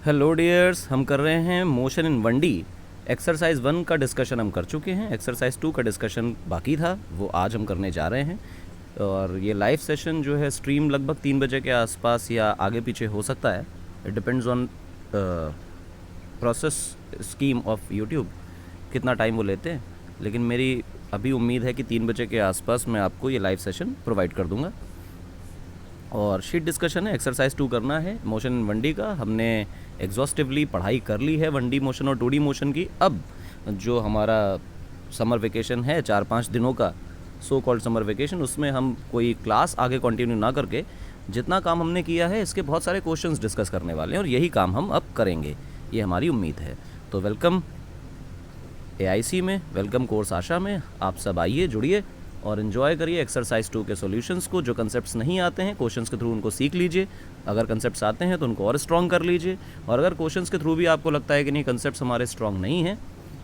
Hello dears, हम कर रहे हैं मोशन इन 1D। एक्सरसाइज 1 का डिस्कशन हम कर चुके हैं, एक्सरसाइज 2 का डिस्कशन बाकी था, वो आज हम करने जा रहे हैं। और ये लाइव सेशन जो है स्ट्रीम लगभग 3 बजे के आसपास या आगे पीछे हो सकता है। It depends on process scheme of YouTube, कितना टाइम वो लेते हैं। लेकिन मेरी अभी उम्मीद है कि 3 बजे के आसपास मैं आपको ये लाइव सेशन प्रोवाइड कर दूँगा। और शीट डिस्कशन है, एक्सरसाइज 2 करना है मोशन इन 1D का। हमने एग्जॉस्टिवली पढ़ाई कर ली है 1D मोशन और 2D मोशन की। अब जो हमारा समर वेकेशन है 4-5 दिनों का, सो कॉल्ड समर वेकेशन, उसमें हम कोई क्लास आगे कंटिन्यू ना करके जितना काम हमने किया है इसके बहुत सारे क्वेश्चंस डिस्कस करने वाले हैं और यही काम हम अब करेंगे, ये हमारी उम्मीद है। तो वेलकम AIC में, वेलकम कोर्स आशा में। आप सब आइए, जुड़िए और इन्जॉय करिए एक्सरसाइज 2 के सॉल्यूशंस को। जो कंसेप्ट्स नहीं आते हैं क्वेश्चंस के थ्रू उनको सीख लीजिए, अगर कंसेप्ट्स आते हैं तो उनको और स्ट्रॉन्ग कर लीजिए, और अगर क्वेश्चंस के थ्रू भी आपको लगता है कि नहीं कंसेप्ट्स हमारे स्ट्रॉन्ग नहीं हैं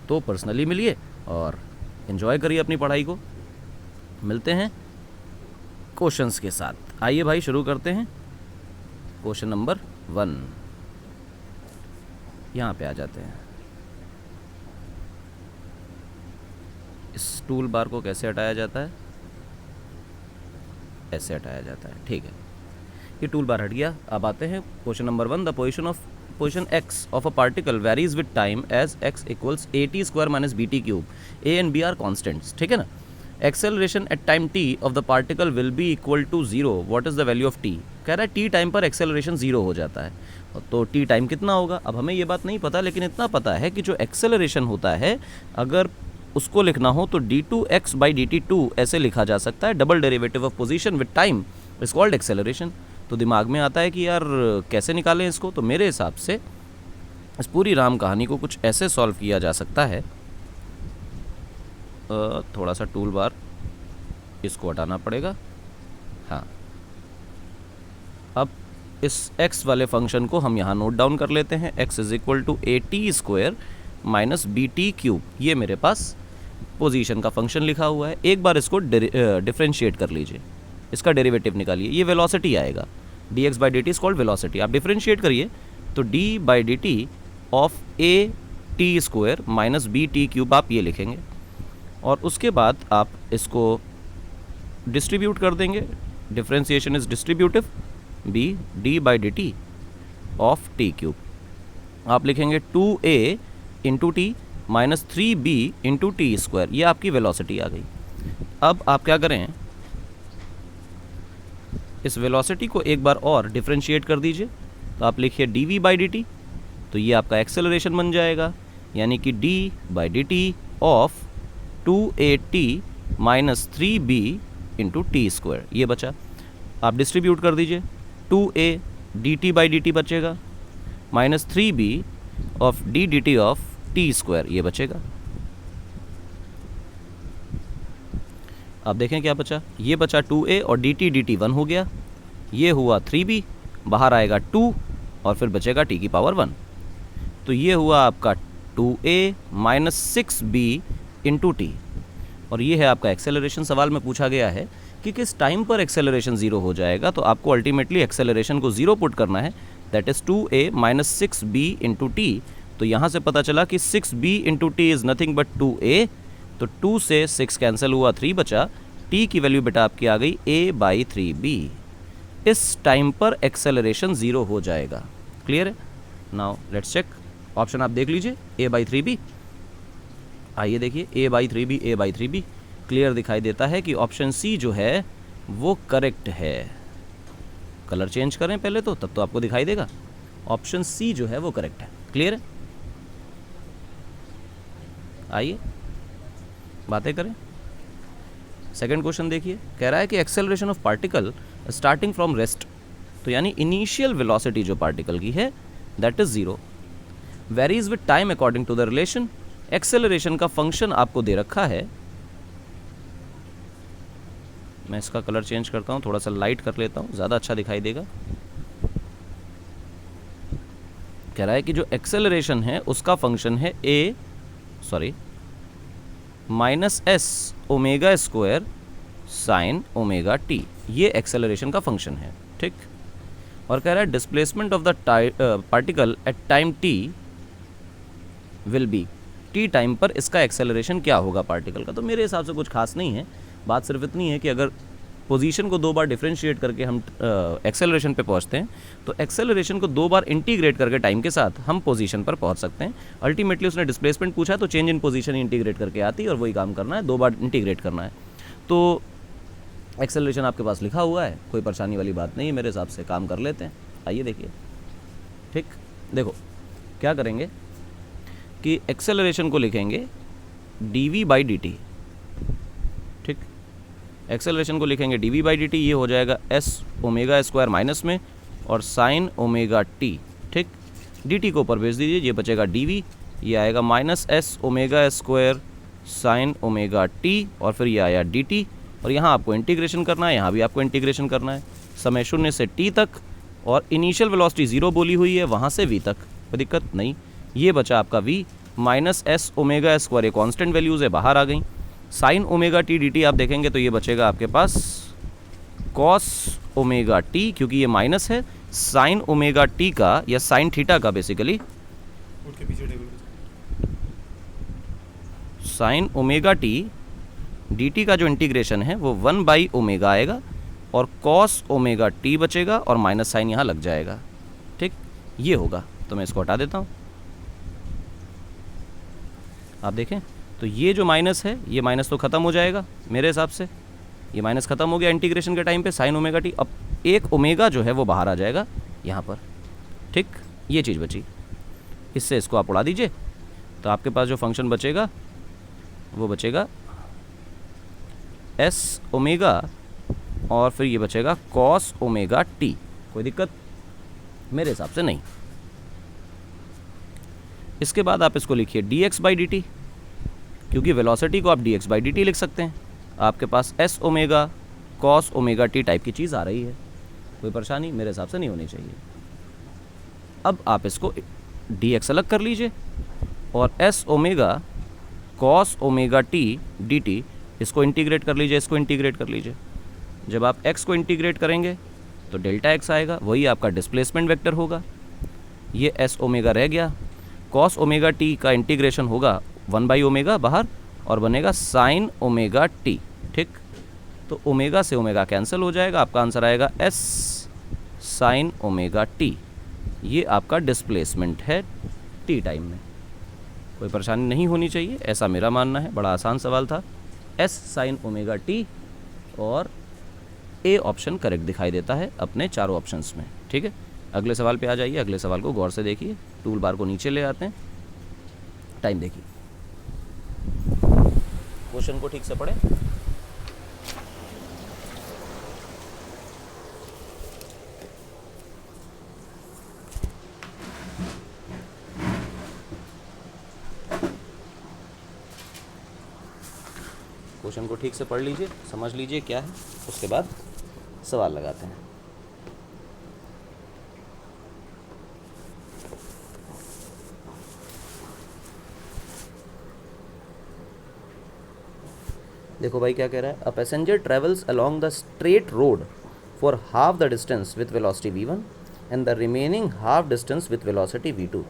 तो पर्सनली मिलिए और इन्जॉय करिए अपनी पढ़ाई को। मिलते हैं क्वेश्चंस के साथ। आइए भाई शुरू करते हैं। क्वेश्चन नंबर 1 यहाँ पे आ जाते हैं। इस टूल बार को कैसे हटाया जाता है? ऐसे हटाया जाता है, ठीक है। ये टूल बार हट गया। अब आते हैं question number 1। The position x of a particle varies with time as x equals at square minus bt cube. a and b are constants, ठीक है ना। Acceleration at time t of the particle will be equal to 0। What is the value of t? कह रहा है t time पर acceleration 0 हो जाता है, तो t टाइम कितना होगा? अब हमें ये बात नहीं पता, लेकिन इतना पता है कि जो एक्सेलरेशन होता है अगर उसको लिखना हो तो d2x बाई dt2 ऐसे लिखा जा सकता है। Double derivative of position with time is called acceleration. तो दिमाग में आता है कि यार कैसे निकालें इसको। तो मेरे हिसाब से इस पूरी राम कहानी को कुछ ऐसे सॉल्व किया जा सकता है। थोड़ा सा टूल बार इसको हटाना पड़ेगा। हाँ, अब इस x वाले फंक्शन को हम यहाँ नोट डाउन कर लेते हैं। x is equal to at square minus bt cube. ये मेरे पास पोजीशन का फंक्शन लिखा हुआ है। एक बार इसको डिफरेंशिएट कर लीजिए, इसका डेरिवेटिव निकालिए। ये वेलोसिटी आएगा, dx by dt is called velocity. आप डिफरेंशिएट करिए तो d by dt of at square minus bt cube आप ये लिखेंगे, और उसके बाद आप इसको डिस्ट्रीब्यूट कर देंगे। Differentiation is distributive, b d by dt of t cube. आप लिखेंगे 2a into T minus 3b into t square. ये आपकी वेलोसिटी आ गई। अब आप क्या करें, इस वेलोसिटी को एक बार और डिफरेंशिएट कर दीजिए। तो आप लिखिए dv बाई dt, तो ये आपका एक्सेलरेशन बन जाएगा, यानी कि d by dt of 2at minus 3b into t square. ये बचा, आप डिस्ट्रीब्यूट कर दीजिए। 2a dt बाई dt बचेगा minus 3b of d dt of T square, ये बचेगा। अब देखें क्या बचा, ये बचा 2a और dt 1 हो गया, ये हुआ 3b, बाहर आएगा 2 और फिर बचेगा t की पावर 1। तो ये हुआ आपका 2a minus 6b into T, और ये है आपका एक्सेलरेशन। सवाल में पूछा गया है कि किस टाइम पर एक्सेलरेशन 0 हो जाएगा, तो आपको अल्टीमेटली एक्सेलरेशन को 0 पुट करना है, that is 2a minus 6b into T. तो यहाँ से पता चला कि 6b into T is nothing but 2a, तो 2 से 6 कैंसिल हुआ, 3 बचा। t की वैल्यू बेटा आपकी आ गई a बाई 3b। इस टाइम पर एक्सेलरेशन 0 हो जाएगा। क्लियर है? Now let's check. ऑप्शन आप देख लीजिए, a बाई 3b। आइए देखिए, a by 3b, a by 3b clear दिखाई देता है कि ऑप्शन सी जो है वो करेक्ट है। कलर चेंज करें पहले तो, तब तो आपको दिखाई देगा। ऑप्शन सी जो है वो करेक्ट है। क्लियर है? आइए बातें करें। सेकंड क्वेश्चन देखिए, कह रहा है कि acceleration of particle starting from rest, तो यानी इनिशियल वेलोसिटी जो पार्टिकल की है that is 0, varies with time according to the relation. Acceleration का फंक्शन आपको दे रखा है। मैं इसका कलर चेंज करता हूँ, थोड़ा सा लाइट कर लेता हूँ, ज़्यादा अच्छा दिखाई देगा। कह रहा है कि जो एक्सेलरेशन है उसका फंक्शन है minus S omega square sine omega T. ये एक्सेलरेशन का फंक्शन है, ठीक। और कह रहा है displacement of the particle at time T will be, T time पर इसका एक्सेलरेशन क्या होगा पार्टिकल का। तो मेरे हिसाब से कुछ खास नहीं है, बात सिर्फ इतनी है कि अगर पोजीशन को 2 बार डिफरेंशिएट करके हम एक्सेलरेशन पे पहुंचते हैं, तो एक्सेलरेशन को 2 बार इंटीग्रेट करके टाइम के साथ हम पोजीशन पर पहुंच सकते हैं। अल्टीमेटली उसने डिस्प्लेसमेंट पूछा तो चेंज इन पोजीशन इंटीग्रेट करके आती है, और वही काम करना है, 2 बार इंटीग्रेट करना है। तो एक्सेलरेशन आपके पास लिखा हुआ है, कोई परेशानी वाली बात नहीं है मेरे हिसाब से, काम कर लेते हैं। आइए देखिए, ठीक, देखो क्या करेंगे कि एक्सेलरेशन को लिखेंगे dv/dt, ठीक, एक्सेलरेशन को लिखेंगे dv/dt, ये हो जाएगा s ओमेगा स्क्वायर माइनस में और साइन ओमेगा t, ठीक, dt को ऊपर भेज दीजिए, ये बचेगा dv, ये आएगा minus s omega square sine omega t, और फिर ये आया dt, और यहाँ आपको इंटीग्रेशन करना है, यहाँ भी आपको इंटीग्रेशन करना है, समय 0 से t तक, और इनिशियल वेलोसिटी 0 बोली हुई है, वहाँ से v तक, कोई दिक्कत नहीं। ये बचा आपका v minus S omega square, ये कॉन्स्टेंट वैल्यूज़ है, बाहर आ गई। Sine omega T D T आप देखेंगे तो ये बचेगा आपके पास कॉस ओमेगा टी, क्योंकि ये माइनस है, साइन ओमेगा टी का या साइन थीटा का basically, sine omega T D T का जो इंटीग्रेशन है वो 1/ओमेगा आएगा, और कॉस ओमेगा टी बचेगा, और माइनस साइन यहाँ लग जाएगा, ठीक, ये होगा। तो मैं इसको हटा देता हूँ, आप देखें तो ये जो माइनस है, ये माइनस तो ख़त्म हो जाएगा मेरे हिसाब से, ये माइनस ख़त्म हो गया इंटीग्रेशन के टाइम पे, साइन ओमेगा टी, अब एक ओमेगा जो है वो बाहर आ जाएगा यहाँ पर, ठीक, ये चीज़ बची, इससे इसको आप उड़ा दीजिए, तो आपके पास जो फंक्शन बचेगा वो बचेगा एस ओमेगा, और फिर ये बचेगा कॉस ओमेगा टी। कोई दिक्कत मेरे हिसाब से नहीं। इसके बाद आप इसको लिखिए dx/dt, क्योंकि वेलोसिटी को आप dx/dt लिख सकते हैं। आपके पास s omega cos omega T type की चीज़ आ रही है, कोई परेशानी मेरे हिसाब से नहीं होनी चाहिए। अब आप इसको dx अलग कर लीजिए, और s omega cos omega T dt इसको इंटीग्रेट कर लीजिए, इसको इंटीग्रेट कर लीजिए। जब आप x को इंटीग्रेट करेंगे तो डेल्टा x आएगा, वही आपका डिस्प्लेसमेंट वेक्टर होगा। ये s ओमेगा रह गया, कॉस ओमेगा टी का इंटीग्रेशन होगा 1/ओमेगा बाहर, और बनेगा साइन ओमेगा टी, ठीक, तो ओमेगा से ओमेगा कैंसिल हो जाएगा, आपका आंसर आएगा s साइन ओमेगा टी। ये आपका डिस्प्लेसमेंट है टी टाइम में, कोई परेशानी नहीं होनी चाहिए, ऐसा मेरा मानना है। बड़ा आसान सवाल था, s साइन ओमेगा टी, और ए ऑप्शन करेक्ट दिखाई देता है अपने चारों ऑप्शंस में, ठीक है। अगले सवाल पे आ जाइए, अगले सवाल को गौर से देखिए, टूल बार को नीचे ले आते हैं, टाइम देखिए, क्वेश्चन को ठीक से पढ़ें। क्वेश्चन को ठीक से पढ़ लीजिए, समझ लीजिए क्या है, उसके बाद सवाल लगाते हैं। देखो भाई क्या कह रहा है, a passenger travels along the straight road for half the distance with velocity v1 and the remaining half distance with velocity v2,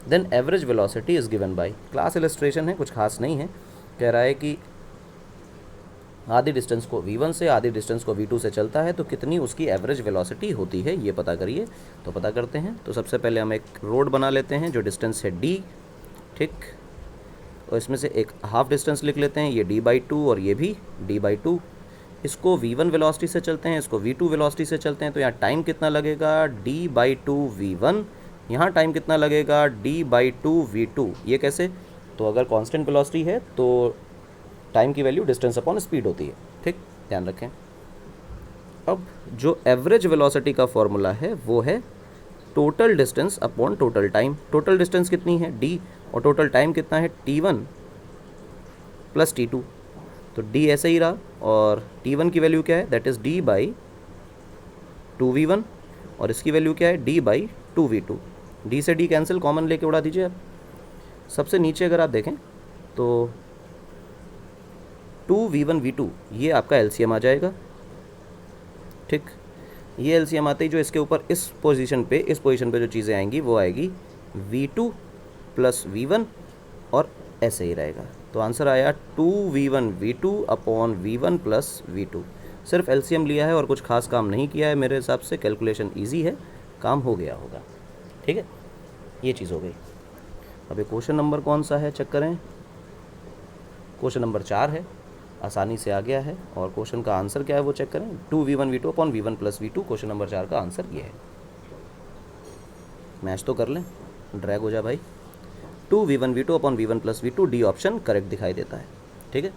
then average velocity is given by, class illustration है, कुछ खास नहीं है। कह रहा है कि आधी डिस्टेंस को v1 से आधी डिस्टेंस को v2 से चलता है तो कितनी उसकी एवरेज वेलोसिटी होती है, ये पता करिए। तो पता करते हैं। तो सबसे पहले हम एक रोड बना लेते हैं जो डिस्टेंस है d, ठीक, और इसमें से एक हाफ डिस्टेंस लिख लेते हैं, ये d/2 और ये भी d/2। इसको v1 वेलोसिटी से चलते हैं, इसको v2 वेलोसिटी से चलते हैं, तो यहाँ टाइम कितना लगेगा d/2 v1, यहाँ टाइम कितना लगेगा d/2 v2। ये कैसे, तो अगर कांस्टेंट वेलोसिटी है तो टाइम की वैल्यू डिस्टेंस अपॉन स्पीड होती है, ठीक, ध्यान रखें। अब जो एवरेज वेलोसिटी का फॉर्मूला है वो है total distance upon total time. Total distance कितनी है d, और टोटल टाइम कितना है t1 प्लस t2, तो d ऐसे ही रहा, और t1 की वैल्यू क्या है, दैट इज़ d/2v1, और इसकी वैल्यू क्या है d/2v2। d से d कैंसिल, कॉमन लेके उड़ा दीजिए आप। सबसे नीचे अगर आप देखें तो 2v1v2 ये आपका एलसीएम आ जाएगा, ठीक। ये एलसीएम आते ही जो इसके ऊपर इस पोजीशन पे जो चीज़ें आएंगी वो आएगी V2 प्लस V1 और ऐसे ही रहेगा। तो आंसर आया 2V1 V2 upon V1 plus V2। सिर्फ एलसीएम लिया है और कुछ खास काम नहीं किया है, मेरे हिसाब से कैलकुलेशन ईजी है, काम हो गया होगा। ठीक है, ये चीज़ हो गई। अब ये क्वेश्चन नंबर कौन सा है चेक करें। क्वेश्चन नंबर 4 है, आसानी से आ गया है। और क्वेश्चन का आंसर क्या है वो चेक करें, 2V1 V2 upon V1 plus V2। Question number 4 का आंसर ये है। मैच तो कर लें, ड्रैग हो जा भाई। 2V1 V2 upon V1 plus V2, D option correct दिखाई देता है। ठीक है,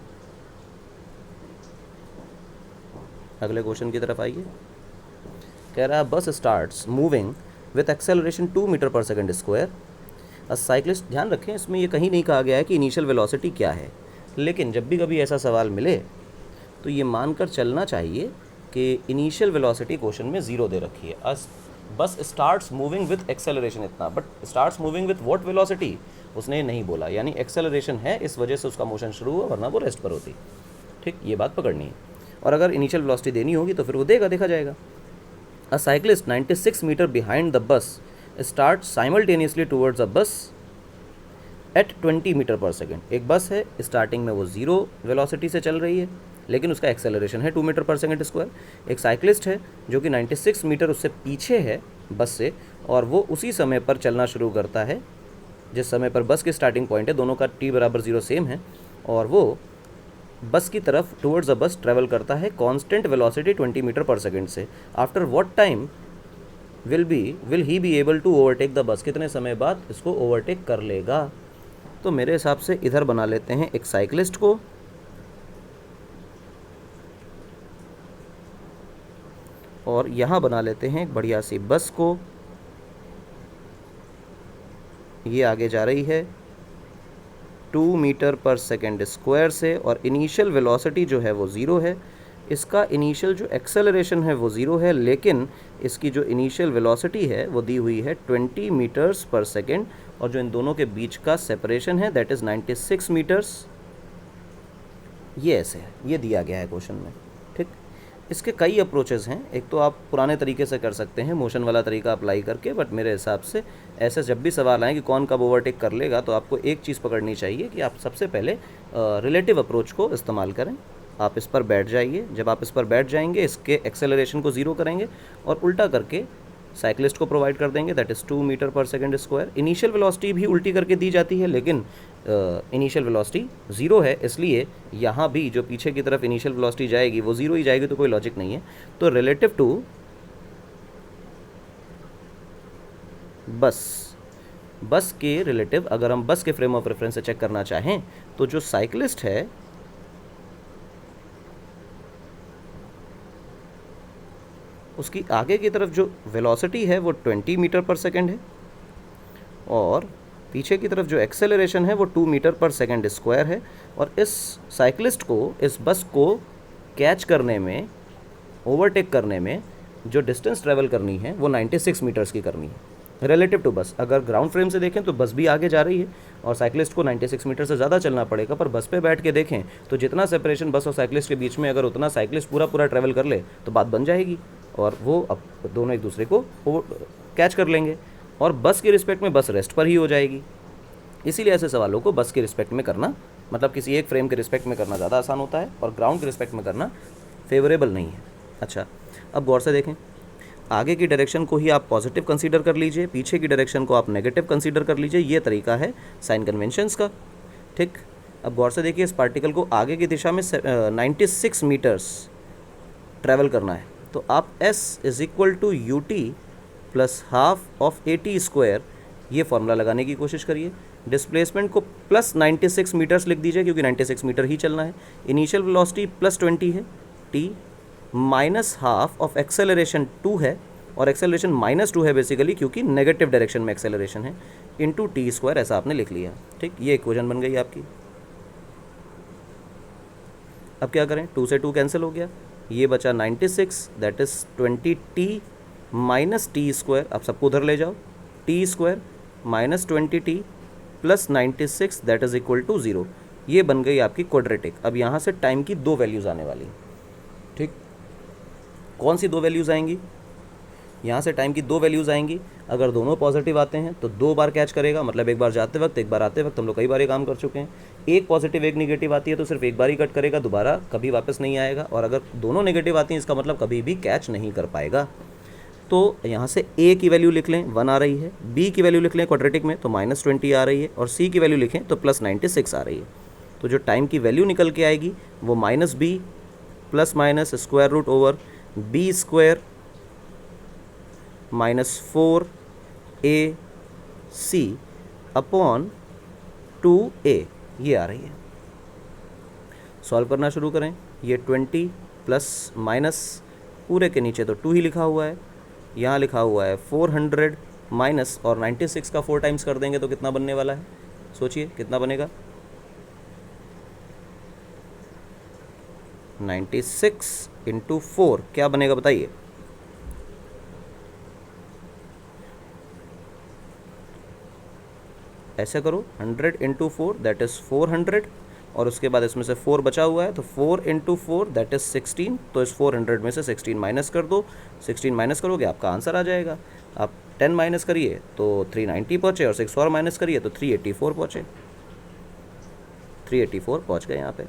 अगले क्वेश्चन की तरफ आइए। कह रहा है bus starts moving with acceleration 2 metre per second square. Cyclist, ध्यान रखें इसमें ये कहीं नहीं कहा गया है कि इनिशियल वेलोसिटी क्या है, लेकिन जब भी कभी ऐसा सवाल मिले तो ये मानकर चलना चाहिए कि इनिशियल वेलोसिटी क्वेश्चन में 0 दे रखी है। Bus starts moving with acceleration इतना, but starts moving with what velocity उसने नहीं बोला, यानी एक्सेलरेशन है इस वजह से उसका मोशन शुरू हुआ, वरना वो रेस्ट पर होती। ठीक, ये बात पकड़नी है। और अगर इनिशियल वेलोसिटी देनी होगी तो फिर वो देगा, देखा जाएगा। A cyclist 96 metre behind the bus start simultaneously towards a bus at 20 metre per second. एक बस है, स्टार्टिंग में वो 0 वेलोसिटी से चल रही है, लेकिन उसका एक्सेलरेशन है 2 मीटर पर सेकेंड स्क्वायर। एक साइक्लिस्ट है जो कि 96 मीटर उससे पीछे है बस से, और वो उसी समय पर चलना शुरू करता है जिस समय पर बस की स्टार्टिंग पॉइंट है। दोनों का t बराबर 0 सेम है, और वो बस की तरफ टूवर्ड्स अ बस ट्रेवल करता है constant velocity 20 metre per second से। After what time will he be able to overtake the bus, कितने समय बाद इसको ओवरटेक कर लेगा। तो मेरे हिसाब से इधर बना लेते हैं एक साइक्लिस्ट को, और यहाँ बना लेते हैं एक बढ़िया सी बस को। ये आगे जा रही है 2 मीटर पर सेकेंड स्क्वायर से, और इनिशियल वेलोसिटी जो है वो 0 है। इसका इनिशियल जो एक्सेलरेशन है वो 0 है, लेकिन इसकी जो इनिशियल वेलोसिटी है वो दी हुई है 20 मीटर्स पर सेकेंड, और जो इन दोनों के बीच का सेपरेशन है दैट इज़ 96 मीटर्स। ये ऐसे है, ये दिया गया है क्वेश्चन में। ठीक, इसके कई अप्रोचेज़ हैं। एक तो आप पुराने तरीके से कर सकते हैं, मोशन वाला तरीका अप्लाई करके, बट मेरे हिसाब से ऐसे जब भी सवाल आए कि कौन कब ओवरटेक कर लेगा, तो आपको एक चीज़ पकड़नी चाहिए कि आप सबसे पहले रिलेटिव अप्रोच को इस्तेमाल करें। आप इस पर बैठ जाइए, जब आप इस पर बैठ जाएंगे इसके एक्सेलरेशन को 0 करेंगे और उल्टा करके साइक्लिस्ट को प्रोवाइड कर देंगे, that is 2 metre per second square. Initial velocity भी उल्टी करके दी जाती है, लेकिन इनिशियल वेलोसिटी 0 है, इसलिए यहाँ भी जो पीछे की तरफ इनिशियल वेलोसिटी जाएगी वो 0 ही जाएगी, तो कोई लॉजिक नहीं है। तो रिलेटिव टू बस के रिलेटिव, अगर हम बस के फ्रेम ऑफ रेफरेंस से चेक करना चाहें तो जो साइक्लिस्ट है उसकी आगे की तरफ जो वेलोसिटी है वो 20 मीटर पर सेकेंड है, और पीछे की तरफ जो एक्सेलरेशन है वो 2 मीटर पर सेकेंड स्क्वायर है। और इस साइक्लिस्ट को, इस बस को कैच करने में, ओवरटेक करने में जो डिस्टेंस ट्रेवल करनी है वो 96 मीटर्स की करनी है रिलेटिव टू बस। अगर ग्राउंड फ्रेम से देखें तो बस भी आगे जा रही है और साइक्लिस्ट को 96 मीटर से ज़्यादा चलना पड़ेगा, पर बस पे बैठ के देखें तो जितना सेपरेशन बस और साइक्लिस्ट के बीच में, अगर उतना साइक्लिस्ट पूरा ट्रैवल कर ले तो बात बन जाएगी, और वो अब दोनों एक दूसरे को कैच कर लेंगे, और बस के रिस्पेक्ट में बस रेस्ट पर ही हो जाएगी। इसीलिए ऐसे सवालों को बस के रिस्पेक्ट में करना, मतलब किसी एक फ्रेम के रिस्पेक्ट में करना ज़्यादा आसान होता है, और ग्राउंड के रिस्पेक्ट में करना फेवरेबल नहीं है। अच्छा, अब गौर से देखें, आगे की डायरेक्शन को ही आप पॉजिटिव कंसीडर कर लीजिए, पीछे की डायरेक्शन को आप नेगेटिव कंसीडर कर लीजिए। ये तरीका है साइन कन्वेंशंस का। ठीक, अब गौर से देखिए, इस पार्टिकल को आगे की दिशा में 96 मीटर्स ट्रैवल करना है, तो आप s is equal to u t plus half of a t square, ये फॉर्मूला लगाने की कोशिश करिए। डिस्प्लेसमेंट को प्लस 96 मीटर्स लिख दीजिए, क्योंकि 96 मीटर ही चलना है। इनिशियल वेलोसिटी प्लस 20 है, t minus half of acceleration 2 है, और एक्सेलरेशन -2 है बेसिकली, क्योंकि नेगेटिव डायरेक्शन में एक्सेलरेशन है, इंटू टी स्क्वायर, ऐसा आपने लिख लिया। ठीक, ये इक्वेशन बन गई आपकी। अब क्या करें, 2 से 2 कैंसिल हो गया, ये बचा 96, that is 20t minus t square. अब सबको उधर ले जाओ, t square minus 20t plus 96, that is equal to 0। ये बन गई आपकी क्वाड्रेटिक। अब यहाँ से टाइम की 2 वैल्यूज़ आने वाली। ठीक, कौन सी 2 वैल्यूज़ आएंगी, यहाँ से टाइम की दो वैल्यूज़ आएंगी, अगर दोनों पॉजिटिव आते हैं तो 2 बार कैच करेगा, मतलब एक बार जाते वक्त एक बार आते वक्त, हम लोग कई बार ये काम कर चुके हैं। एक पॉजिटिव एक नेगेटिव आती है तो सिर्फ एक बार ही कट करेगा, दोबारा कभी वापस नहीं आएगा, और अगर दोनों नेगेटिव आती हैं इसका मतलब कभी भी कैच नहीं कर पाएगा। तो यहाँ से ए की वैल्यू लिख लें 1 आ रही है, बी की वैल्यू लिख लें क्वाड्रेटिक में तो -20 आ रही है, और सी की वैल्यू लिखें तो +96 आ रही है। तो जो टाइम की वैल्यू निकल के आएगी वो -b ± square root over b square -4ac upon 2a, ये आ रही है। सॉल्व करना शुरू करें। ये 20 प्लस माइनस पूरे के नीचे तो 2 ही लिखा हुआ है, यहाँ लिखा हुआ है 400 माइनस, और 96 का 4 टाइम्स कर देंगे तो कितना बनने वाला है, सोचिए कितना बनेगा। 96 इंटू 4 क्या बनेगा बताइए। ऐसे करो, 100 इंटू 4 दैट इज़ 400, और उसके बाद इसमें से 4 बचा हुआ है तो 4 इंटू 4 दैट इज़ 16। तो इस 400 में से 16 माइनस कर दो, 16 माइनस करोगे आपका आंसर आ जाएगा। आप 10 माइनस करिए तो 390 पहुँचे, और 6 और माइनस करिए तो 384 पहुँचे। 384 पहुँच गए यहाँ पे।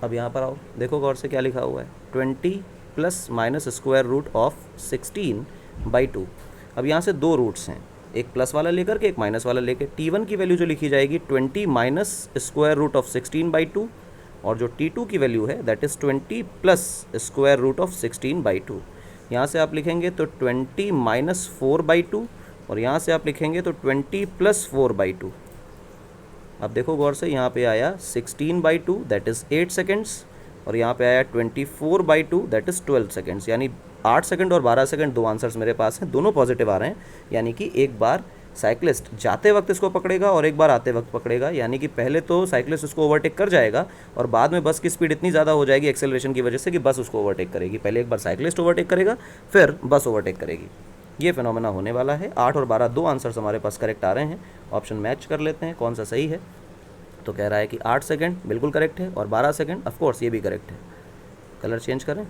अब यहाँ पर आओ, देखो गौर से क्या लिखा हुआ है, 20 plus minus square root of 16/2। अब यहाँ से दो रूट्स हैं, एक प्लस वाला लेकर के एक माइनस वाला लेके। T1 की वैल्यू जो लिखी जाएगी 20 माइनस स्क्वायर रूट ऑफ 16/2, और जो T2 की वैल्यू है that is 20 plus square root of 16/2। यहाँ से आप लिखेंगे तो 20 माइनस 4/2, और यहाँ से आप लिखेंगे तो 20 प्लस 4/2। अब देखो गौर से, यहाँ पे आया 16/2 दैट इज़ 8 सेकेंड्स, और यहाँ पे आया 24/2 दैट इज़ 12 सेकेंड्स। यानी 8 सेकंड और 12 सेकंड दो आंसर्स मेरे पास हैं, दोनों पॉजिटिव आ रहे हैं। यानी कि एक बार साइक्लिस्ट जाते वक्त इसको पकड़ेगा और एक बार आते वक्त पकड़ेगा, यानी कि पहले तो साइक्लिस्ट उसको ओवरटेक कर जाएगा, और बाद में बस की स्पीड इतनी ज़्यादा हो जाएगी एक्सेलरेशन की वजह से कि बस उसको ओवरटेक करेगी। पहले एक बार साइक्लिस्ट ओवरटेक करेगा, फिर बस ओवरटेक करेगी। ये फिनोमेना होने वाला है। 8 और 12 दो आंसर्स हमारे पास करेक्ट आ रहे हैं। ऑप्शन मैच कर लेते हैं कौन सा सही है। तो कह रहा है कि 8 सेकंड बिल्कुल करेक्ट है, और 12 सेकंड ऑफकोर्स ये भी करेक्ट है। कलर चेंज करें,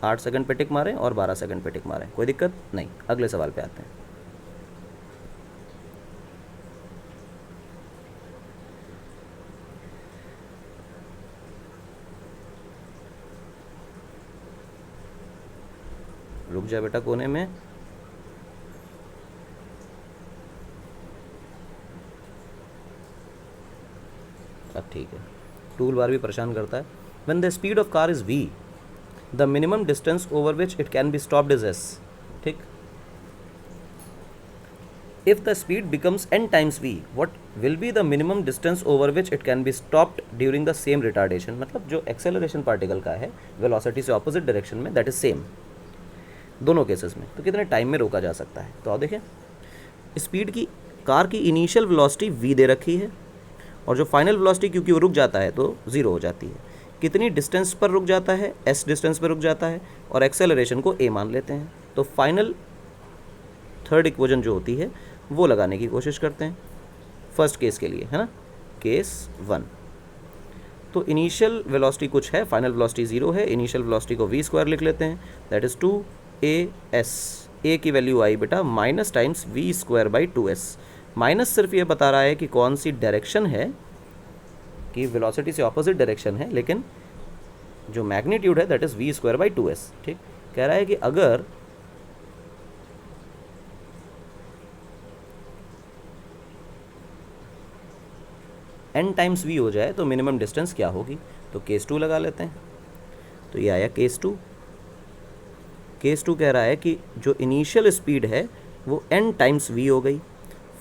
8 सेकंड पे टिक मारें और 12 सेकंड पे टिक मारें, कोई दिक्कत नहीं। अगले सवाल पे आते हैं। रुक जा बेटा कोने में। अब ठीक है, टूल बार भी परेशान करता है। When the speed of car is v, the minimum distance over which it can be stopped is s। ठीक, if the speed becomes n times v, what will be the minimum distance over which it can be stopped during the same retardation। मतलब जो acceleration particle का है velocity से opposite direction में, that is same दोनों cases में, तो कितने टाइम में रोका जा सकता है। तो आप देखें, स्पीड की कार की इनिशियल वेलोसिटी v दे रखी है, और जो फाइनल वेलोसिटी क्योंकि वो रुक जाता है तो 0 हो जाती है। कितनी डिस्टेंस पर रुक जाता है, s डिस्टेंस पर रुक जाता है, और एक्सेलरेशन को a मान लेते हैं। तो फाइनल थर्ड इक्वेशन जो होती है वो लगाने की कोशिश करते हैं फर्स्ट केस के लिए, है ना, केस 1। तो इनिशियल वेलोसिटी कुछ है, फाइनल वेलोसिटी 0 है। इनिशियल वेलोसिटी को v स्क्वायर लिख लेते हैं, दैट इज़ 2as। a की वैल्यू आई बेटा minus times v square by 2s। Minus सिर्फ ये बता रहा है कि कौन सी डायरेक्शन है, कि वेलोसिटी से ऑपोजिट डायरेक्शन है, लेकिन जो मैग्नीट्यूड है that is v square by 2s। ठीक, कह रहा है कि अगर n टाइम्स v हो जाए तो मिनिमम डिस्टेंस क्या होगी। तो केस 2 लगा लेते हैं। तो ये आया केस 2। केस 2 कह रहा है कि जो इनिशियल स्पीड है वो n टाइम्स v हो गई,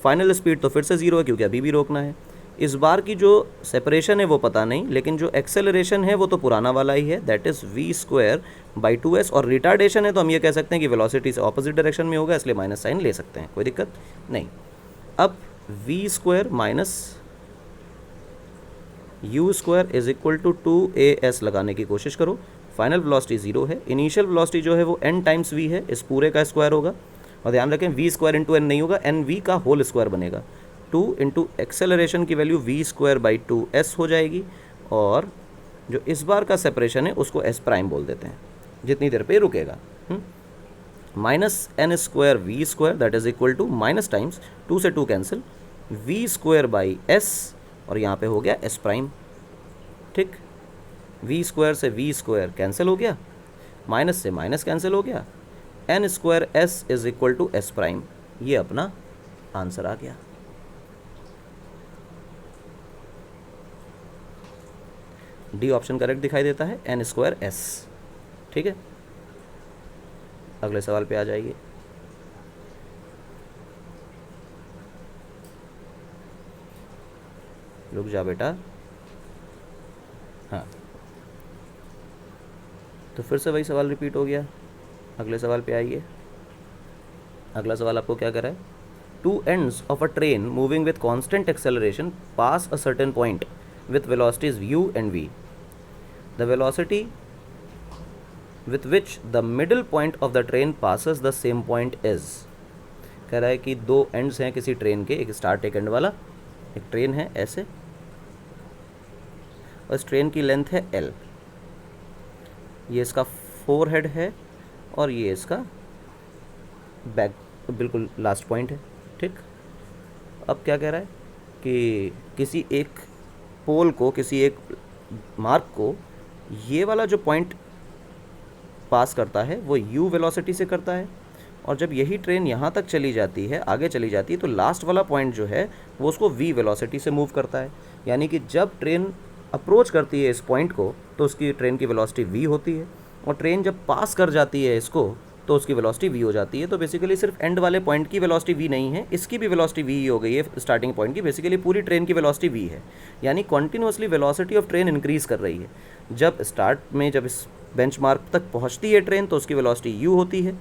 फाइनल स्पीड तो फिर से 0 है क्योंकि अभी भी रोकना है। इस बार की जो सेपरेशन है वो पता नहीं, लेकिन जो एक्सेलरेशन है वो तो पुराना वाला ही है, that is v square by 2s। और रिटार्डेशन है तो हम ये कह सकते हैं कि वेलोसिटी से ऑपोजिट डायरेक्शन में होगा, इसलिए माइनस साइन ले सकते हैं, कोई दिक्कत नहीं। अब v square minus u square is equal to 2as लगाने की कोशिश करो। फाइनल वेलोसिटी 0 है, इनिशियल वेलोसिटी जो है वो n टाइम्स v है, इस पूरे का स्क्वायर होगा। और ध्यान रखें v स्क्वायर इंटू n नहीं होगा, n v का होल स्क्वायर बनेगा। 2 इंटू एक्सेलरेशन की value v square by 2s हो जाएगी, और जो इस बार का सेपरेशन है उसको s प्राइम बोल देते हैं, जितनी देर पे रुकेगा। Minus n square v square that is equal to minus times 2 से 2 cancel v square by s और यहाँ पे हो गया एस प्राइम। ठीक, वी स्क्वायर से वी स्क्वायर कैंसिल हो गया, माइनस से माइनस कैंसिल हो गया, n square s is equal to s prime. ये अपना आंसर आ गया। डी ऑप्शन करेक्ट दिखाई देता है, एन स्क्वायर एस। ठीक है, अगले सवाल पे आ जाइए। रुक जा बेटा। हाँ, तो फिर से वही सवाल रिपीट हो गया। अगले सवाल पे आइए। अगला सवाल आपको क्या कर रहा है? Two ends of a train moving with constant acceleration pass a certain point with velocities u and v. The velocity with which the middle point of the train passes the same point is. कह रहा है कि दो ends हैं किसी train के, एक start एक एंड वाला। एक ट्रेन है ऐसे और इस ट्रेन की लेंथ है l, ये इसका फोर हेड है और ये इसका बैक बिल्कुल लास्ट पॉइंट है। ठीक, अब क्या कह रहा है कि किसी एक पोल को, किसी एक मार्क को ये वाला जो पॉइंट पास करता है वो u वेलोसिटी से करता है, और जब यही ट्रेन यहाँ तक चली जाती है, आगे चली जाती है, तो लास्ट वाला पॉइंट जो है वो उसको v वेलोसिटी से मूव करता है। यानी कि जब ट्रेन अप्रोच करती है इस पॉइंट को तो उसकी ट्रेन की वेलोसिटी v होती है, और ट्रेन जब पास कर जाती है इसको तो उसकी वेलोसिटी v हो जाती है। तो बेसिकली सिर्फ एंड वाले पॉइंट की वेलोसिटी v नहीं है, इसकी भी वेलोसिटी v ही हो गई है स्टार्टिंग पॉइंट की। बेसिकली पूरी ट्रेन की वेलोसिटी v है, यानी continuously velocity of train increase कर रही है। जब स्टार्ट में जब इस बेंचमार्क तक पहुंचती है ट्रेन तो उसकी वेलोसिटी u होती है,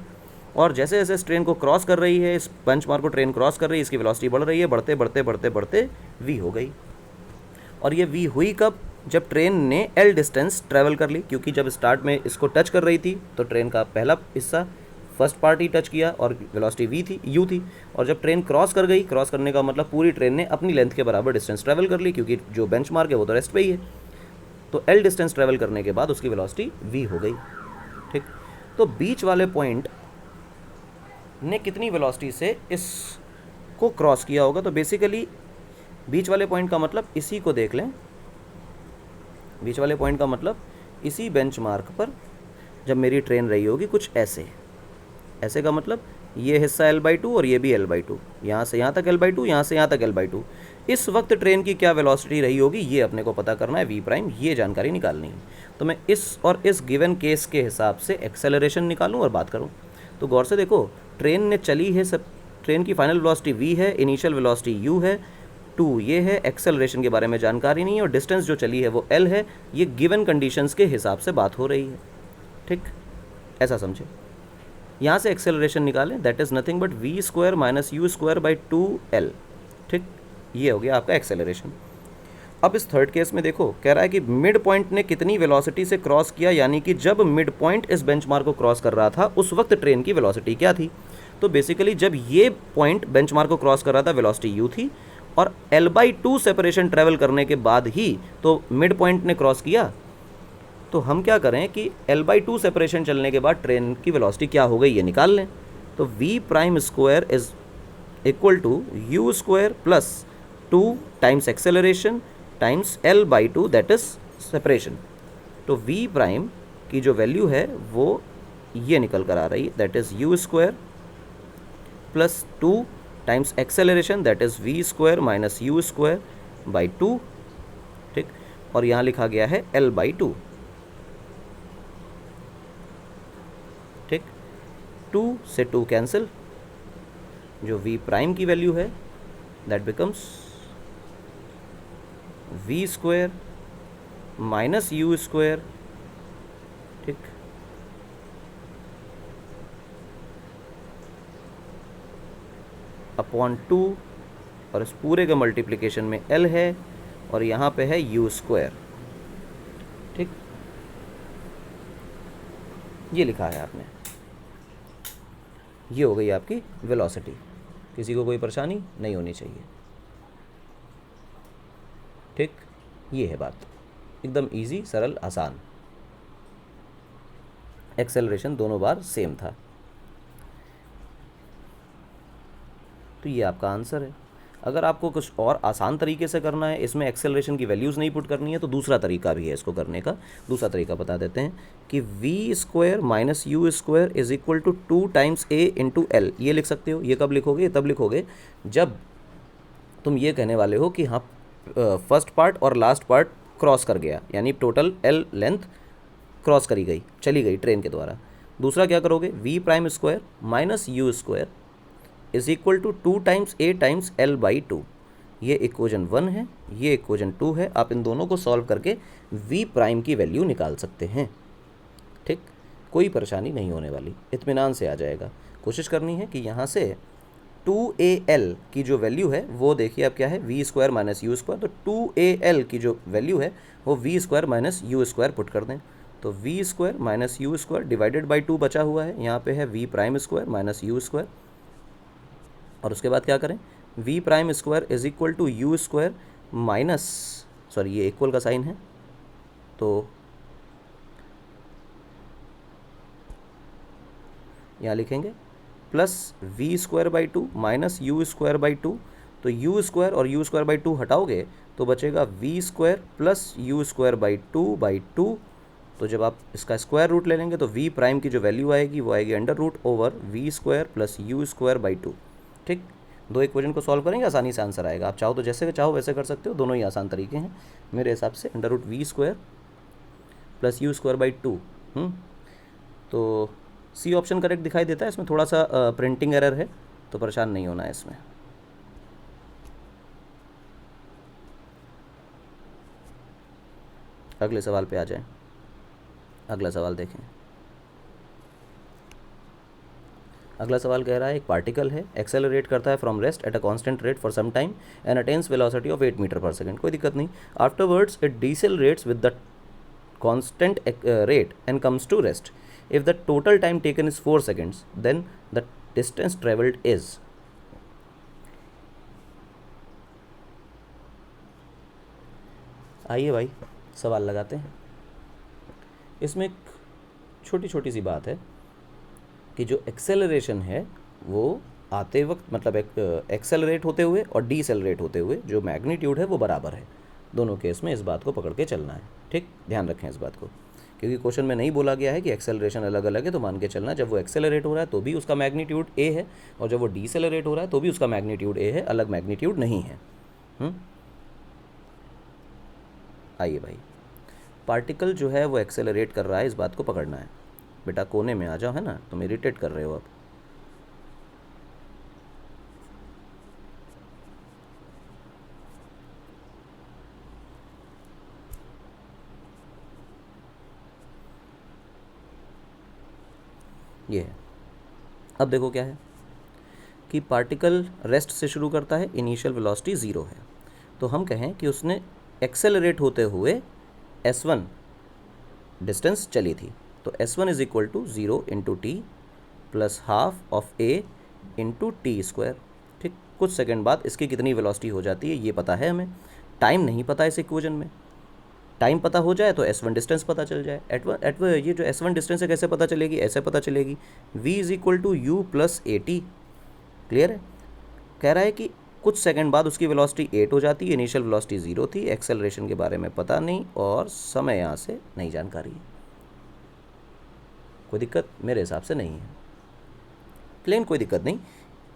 और जैसे जैसे इस ट्रेन को क्रॉस कर रही है, इस बेंचमार्क को ट्रेन क्रॉस कर रही है, इसकी वेलोसिटी बढ़ रही है, बढ़ते बढ़ते बढ़ते बढ़ते v हो गई। और ये v हुई कब? जब ट्रेन ने l डिस्टेंस ट्रैवल कर ली, क्योंकि जब स्टार्ट में इसको टच कर रही थी तो ट्रेन का पहला हिस्सा फर्स्ट पार्ट ही टच किया और वेलोसिटी v थी, u थी। और जब ट्रेन क्रॉस कर गई, क्रॉस करने का मतलब पूरी ट्रेन ने अपनी लेंथ के बराबर डिस्टेंस ट्रैवल कर ली, क्योंकि जो बेंचमार्क है वो तो रेस्ट पे ही है। तो l डिस्टेंस ट्रैवल करने के बाद उसकी वेलोसिटी v हो गई। ठीक, तो बीच वाले पॉइंट ने कितनी वेलोसिटी से इसको क्रॉस किया होगा? तो बेसिकली बीच वाले पॉइंट का मतलब इसी को देख लें, बीच वाले पॉइंट का मतलब इसी बेंचमार्क पर जब मेरी ट्रेन रही होगी कुछ ऐसे, ऐसे का मतलब ये हिस्सा l/2 और ये भी l/2, यहाँ से यहाँ तक l/2, यहाँ से यहाँ तक l/2। इस वक्त ट्रेन की क्या वेलोसिटी रही होगी ये अपने को पता करना है, v प्राइम, ये जानकारी निकालनी है। तो मैं इस और इस गिवन केस के हिसाब से एक्सेलरेशन निकालूँ और बात करूँ। तो गौर से देखो, ट्रेन ने चली है, सब ट्रेन की फाइनल वेलोसिटी v है, इनिशियल वेलोसिटी u है, 2 ये है, एक्सेलरेशन के बारे में जानकारी नहीं है, और डिस्टेंस जो चली है वो l है। ये गिवन कंडीशंस के हिसाब से बात हो रही है। ठीक, ऐसा समझे। यहाँ से एक्सेलरेशन निकालें, that is nothing but v square minus u square by 2l। ठीक, ये हो गया आपका एक्सेलरेशन। अब इस थर्ड केस में देखो, कह रहा है कि मिड पॉइंट ने कितनी वेलोसिटी से क्रॉस किया, यानी कि जब मिड पॉइंट इस बेंचमार्क को क्रॉस कर रहा था उस वक्त ट्रेन की वेलोसिटी क्या थी। तो बेसिकली जब ये पॉइंट बेंचमार्क को क्रॉस कर रहा था वेलोसिटी u थी, और l/2 सेपरेशन ट्रैवल करने के बाद ही तो मिड पॉइंट ने क्रॉस किया। तो हम क्या करें कि l/2 सेपरेशन चलने के बाद ट्रेन की वेलोसिटी क्या हो गई ये निकाल लें। तो v prime square is equal to u square plus 2 times acceleration times l/2 that is separation. तो v प्राइम की जो वैल्यू है वो ये निकल कर आ रही है, that is u square plus 2 times acceleration that is v square minus u square by 2। ठीक, और यहाँ लिखा गया है l/2। ठीक, 2 से 2 कैंसिल, जो v प्राइम की वैल्यू है that becomes v square minus u square. ठीक, अपॉन 2, और इस पूरे के मल्टीप्लिकेशन में l है और यहाँ पे है u स्क्वायर। ठीक, ये लिखा है आपने, ये हो गई आपकी वेलोसिटी। किसी को कोई परेशानी नहीं होनी चाहिए। ठीक, ये है बात, एकदम इजी, सरल, आसान। एक्सेलरेशन दोनों बार सेम था। तो ये आपका आंसर है। अगर आपको कुछ और आसान तरीके से करना है, इसमें एक्सेलरेशन की वैल्यूज़ नहीं पुट करनी है, तो दूसरा तरीका भी है इसको करने का। दूसरा तरीका बता देते हैं कि v square minus u square is equal to 2 times a into l. ये लिख सकते हो। ये कब लिखोगे? तब लिखोगे जब तुम ये कहने वाले हो कि हाँ फर्स्ट पार्ट और लास्ट पार्ट क्रॉस कर गया, यानी टोटल एल लेंथ क्रॉस करी गई, चली गई ट्रेन के द्वारा। दूसरा क्या करोगे? V prime square minus u square is equal to 2 times a times l by 2। ये इक्वेशन 1 है, ये इक्वेशन 2 है। आप इन दोनों को सॉल्व करके वी प्राइम की वैल्यू निकाल सकते हैं। ठीक, कोई परेशानी नहीं होने वाली, इत्मीनान से आ जाएगा। कोशिश करनी है कि यहाँ से 2al की जो वैल्यू है वो देखिए अब क्या है, v square minus u square. तो 2al की जो वैल्यू है वो v square minus u square put कर दें। तो v square minus u square divided by 2 बचा हुआ है, यहाँ पे है v prime square minus u square. और उसके बाद क्या करें? V prime square is equal to u square minus, sorry ये इक्वल का साइन है तो यहाँ लिखेंगे plus we square by 2 minus u square by 2। तो यू स्क्वायर और यू स्क्वायर बाई 2 हटाओगे तो बचेगा v square plus u square by 2। तो जब आप इसका स्क्वायर रूट ले लेंगे तो वी प्राइम की जो वैल्यू आएगी वो आएगी under root over v square plus u square by 2। ठीक, दो इक्वेशन को सॉल्व करेंगे, आसानी से आंसर आएगा। आप चाहो तो जैसे चाहो वैसे कर सकते हो, दोनों ही आसान तरीके हैं मेरे हिसाब से। Under root v square plus u square by 2। तो सी ऑप्शन करेक्ट दिखाई देता है। इसमें थोड़ा सा प्रिंटिंग एरर है तो परेशान नहीं होना है इसमें। अगले सवाल पे आ जाएं। अगला सवाल देखें। अगला सवाल कह रहा है एक पार्टिकल है, एक्सेलरेट करता है from rest at a constant rate for some time and attains velocity of 8 meter per second. कोई दिक्कत नहीं। Afterwards it decelerates with the constant rate and comes to rest. If the total time taken is 4 seconds, then the distance traveled is। आइए भाई सवाल लगाते हैं। इसमें एक छोटी छोटी सी बात है कि जो एक्सेलरेशन है वो आते वक्त, मतलब एक्सेलरेट होते हुए और डीसेलरेट होते हुए जो मैग्नीट्यूड है वो बराबर है। दोनों केस में इस बात को पकड़ के चलना है। ठीक, ध्यान रखें इस बात को, क्योंकि क्वेश्चन में नहीं बोला गया है कि एक्सेलरेशन अलग अलग है। तो मान के चलना जब वो एक्सेलरेट हो रहा है तो भी उसका मैग्नीट्यूड ए है, और जब वो डीसेलरेट हो रहा है तो भी उसका मैग्नीट्यूड ए है, अलग मैग्नीट्यूड नहीं है। आइए भाई, पार्टिकल जो है वो एक्सेलरेट कर रहा है, इस बात को पकड़ना है। बेटा कोने में आ जाओ, है ना, तुम इरिटेट कर रहे हो अब। ये है। अब देखो क्या है कि पार्टिकल रेस्ट से शुरू करता है, इनिशियल वेलोसिटी 0 है। तो हम कहें कि उसने एक्सेलरेट होते हुए s1 डिस्टेंस चली थी। तो s1 is equal to 0 into t plus half of a into t square. ठीक, कुछ सेकंड बाद इसकी कितनी वेलोसिटी हो जाती है ये पता है हमें, टाइम नहीं पता इस इक्वेशन में। टाइम पता हो जाए तो s1 डिस्टेंस पता चल जाए। ये जो s1 डिस्टेंस है कैसे पता चलेगी? ऐसे पता चलेगी, v is equal to u plus a t. Clear है? कह रहा है कि कुछ सेकंड बाद उसकी वेलोसिटी 8 हो जाती है, इनिशियल वेलोसिटी 0 थी, एक्सेलरेशन के बारे में पता नहीं और समय यहाँ से नहीं जानकारी है। कोई दिक्कत मेरे हिसाब से नहीं है, प्लेन कोई दिक्कत नहीं।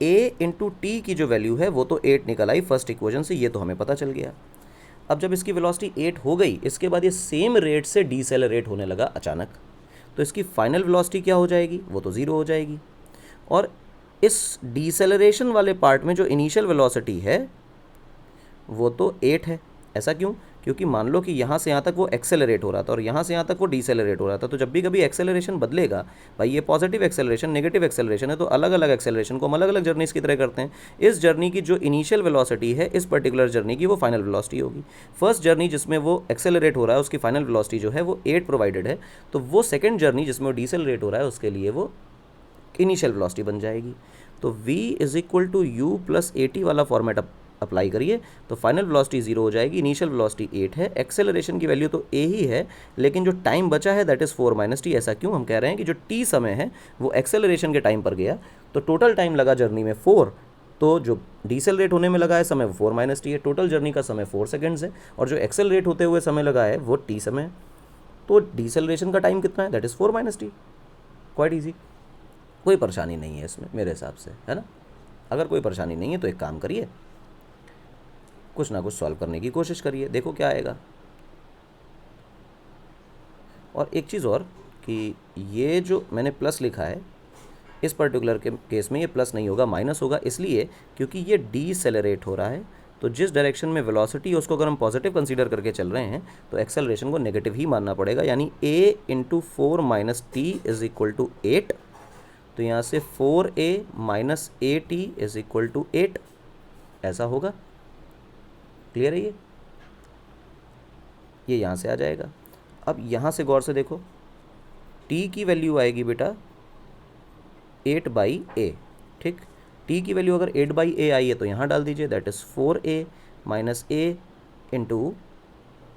a इंटू टी की जो वैल्यू है वो तो 8 निकल आई फर्स्ट इक्वेशन से, ये तो हमें पता चल गया। अब जब इसकी वेलोसिटी 8 हो गई, इसके बाद ये सेम रेट से डीसेलरेट होने लगा अचानक, तो इसकी फाइनल वेलोसिटी क्या हो जाएगी? वो तो 0 हो जाएगी। और इस डीसेलरेशन वाले पार्ट में जो इनिशियल वेलोसिटी है वो तो 8 है। ऐसा क्यों? क्योंकि मान लो कि यहाँ से यहाँ तक वो एक्सेलरेट हो रहा था और यहाँ से यहाँ तक वो डीसेलरेट हो रहा था। तो जब भी कभी एक्सेलरेशन बदलेगा, भाई ये पॉजिटिव एक्सेलरेशन नेगेटिव एक्सेलरेशन है, तो अलग अलग एक्सेलरेशन को हम अलग अलग जर्नीज़ की तरह करते हैं। इस जर्नी की जो इनिशियल वेलोसिटी है इस पर्टिकुलर जर्नी की, वो फाइनल वेलोसिटी होगी। फर्स्ट जर्नी जिसमें वो एक्सेलरेट हो रहा है उसकी फाइनल वेलोसिटी जो है वो 8 प्रोवाइडेड है, तो वो सेकेंड जर्नी जिसमें वो डीसेलरेट हो रहा है उसके लिए वो इनिशियल वेलोसिटी बन जाएगी। तो v is equal to u plus a t वाला फॉर्मेट अप्लाई करिए तो फाइनल वेलोसिटी 0 हो जाएगी, इनिशियल वेलोसिटी 8 है, एक्सेलरेशन की वैल्यू तो a ही है, लेकिन जो टाइम बचा है दैट इज़ 4 माइनस टी। ऐसा क्यों? हम कह रहे हैं कि जो t समय है वो एक्सेलरेशन के टाइम पर गया, तो टोटल टाइम लगा जर्नी में 4, तो जो डिसेलरेट होने में लगा है समय वो 4 माइनस टी है, टोटल जर्नी का समय 4 सेकेंड्स है, और जो एक्सेलरेट होते हुए समय लगा है वो टी समय है। तो डिसेलरेशन का टाइम कितना है, that is 4 minus T. Quite easy, कोई परेशानी नहीं है इसमें मेरे हिसाब से, है ना। अगर कोई परेशानी नहीं है तो एक काम करिए, कुछ ना कुछ सॉल्व करने की कोशिश करिए, देखो क्या आएगा। और एक चीज़ और कि ये जो मैंने प्लस लिखा है इस पर्टिकुलर के केस में ये प्लस नहीं होगा, माइनस होगा, इसलिए क्योंकि ये डीसेलरेट हो रहा है। तो जिस डायरेक्शन में वेलोसिटी है उसको अगर हम पॉजिटिव कंसीडर करके चल रहे हैं तो एक्सेलरेशन को नेगेटिव ही मानना पड़ेगा, यानी a into 4 minus t is equal to 8। तो यहाँ से 4a minus a t is equal to 8, ऐसा होगा। क्लियर है ये यहाँ से आ जाएगा। अब यहाँ से गौर से देखो, t की वैल्यू आएगी बेटा 8/a, ठीक। t की वैल्यू अगर 8/a आई है तो यहाँ डाल दीजिए, that is 4a minus a into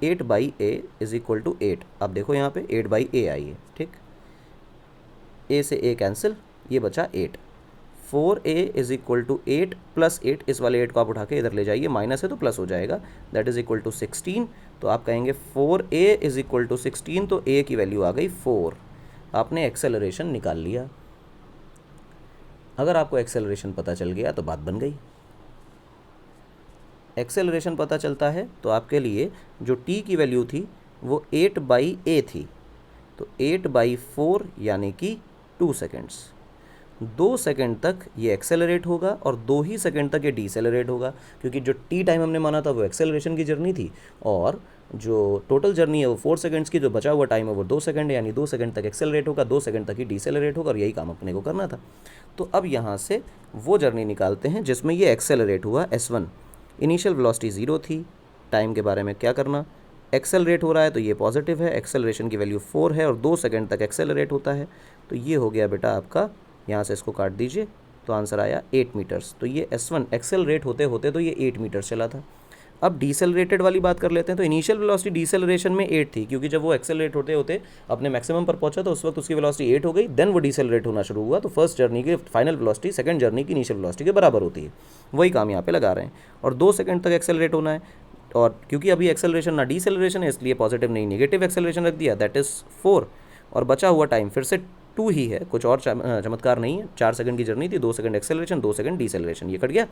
8/a is equal to 8। अब देखो यहाँ पे 8/a आई है, ठीक। a से a कैंसिल, ये बचा 8। 4a is equal to 8 plus 8, इस वाले 8 को आप उठा के इधर ले जाइए, माइनस है तो प्लस हो जाएगा, दैट इज़ इक्वल टू 16। तो आप कहेंगे 4a इज इक्वल टू 16, तो a की वैल्यू आ गई 4। आपने एक्सेलरेशन निकाल लिया। अगर आपको एक्सेलरेशन पता चल गया तो बात बन गई। एक्सेलरेशन पता चलता है तो आपके लिए जो t की वैल्यू थी वो 8/a थी, तो 8/4 यानी कि 2 सेकेंड्स। 2 सेकेंड तक ये एक्सेलरेट होगा और 2 ही सेकेंड तक ये डीसेलरेट होगा, क्योंकि जो टी टाइम हमने माना था वो एक्सेलरेशन की जर्नी थी, और जो टोटल जर्नी है वो 4 सेकेंड्स की, जो बचा हुआ टाइम है वो 2 सेकेंड है, यानी 2 सेकेंड तक एक्सेलरेट होगा, 2 सेकेंड तक ही डीसेलरेट होगा, और यही काम अपने को करना था। तो अब यहाँ से वो जर्नी निकालते हैं जिसमें ये एक्सेलरेट हुआ S1। इनिशियल वेलोसिटी 0 थी, टाइम के बारे में क्या करना, एक्सेलरेट हो रहा है तो ये पॉजिटिव है, एक्सेलरेशन की वैल्यू 4 है और 2 सेकेंड तक एक्सेलरेट होता है। तो ये हो गया बेटा आपका, यहाँ से इसको काट दीजिए तो आंसर आया 8 मीटर्स। तो ये S1 एक्सेलरेट होते होते तो ये 8 मीटर्स चला था। अब डीसेलरेटेड वाली बात कर लेते हैं। तो इनिशियल वेलोसिटी डीसेलरेशन में 8 थी, क्योंकि जब वो एक्सेलरेट होते होते अपने मैक्सिमम पर पहुंचा तो उस वक्त उसकी वेलोसिटी 8 हो गई, देन वो डीसेलरेट होना शुरू हुआ। तो फर्स्ट जर्नी की फाइनल वेलोसिटी सेकंड जर्नी की इनिशियल वेलोसिटी के बराबर होती है, वही काम यहाँ पे लगा रहे हैं। और 2 सेकंड तक एक्सेलरेट होना है, और क्योंकि अभी एक्सेलरेशन ना डीसेलरेशन है इसलिए पॉजिटिव नहीं नेगेटिव एक्सेलरेशन रख दिया, दैट इज़ 4। और बचा हुआ टाइम फिर से 2 ही है, कुछ और चमत्कार नहीं है। 4 सेकंड की जर्नी थी, 2 सेकंड एक्सेलरेशन, 2 सेकंड डीसेलरेशन, ये कट गया।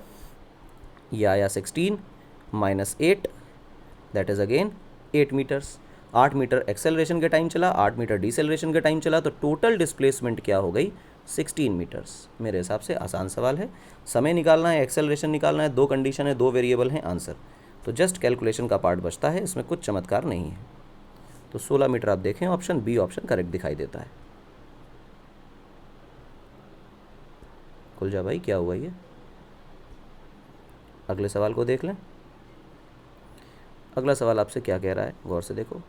ये आया 16 minus 8, that is again 8 metres. 8 metre acceleration के टाइम चला, 8 मीटर डीसेलरेशन के टाइम चला, तो टोटल डिस्प्लेसमेंट क्या हो गई, 16 मीटर्स। मेरे हिसाब से आसान सवाल है। समय निकालना है, एक्सेलरेशन निकालना है, 2 कंडीशन है, 2 वेरिएबल हैं, आंसर। तो जस्ट कैलकुलेशन का पार्ट बचता है, इसमें कुछ चमत्कार नहीं है। तो 16 मीटर आप देखें, ऑप्शन बी ऑप्शन करेक्ट दिखाई देता है। खुल जा भाई, क्या हुआ ये। अगले सवाल को देख लें। अगला सवाल आपसे क्या कह रहा है, गौर से देखो।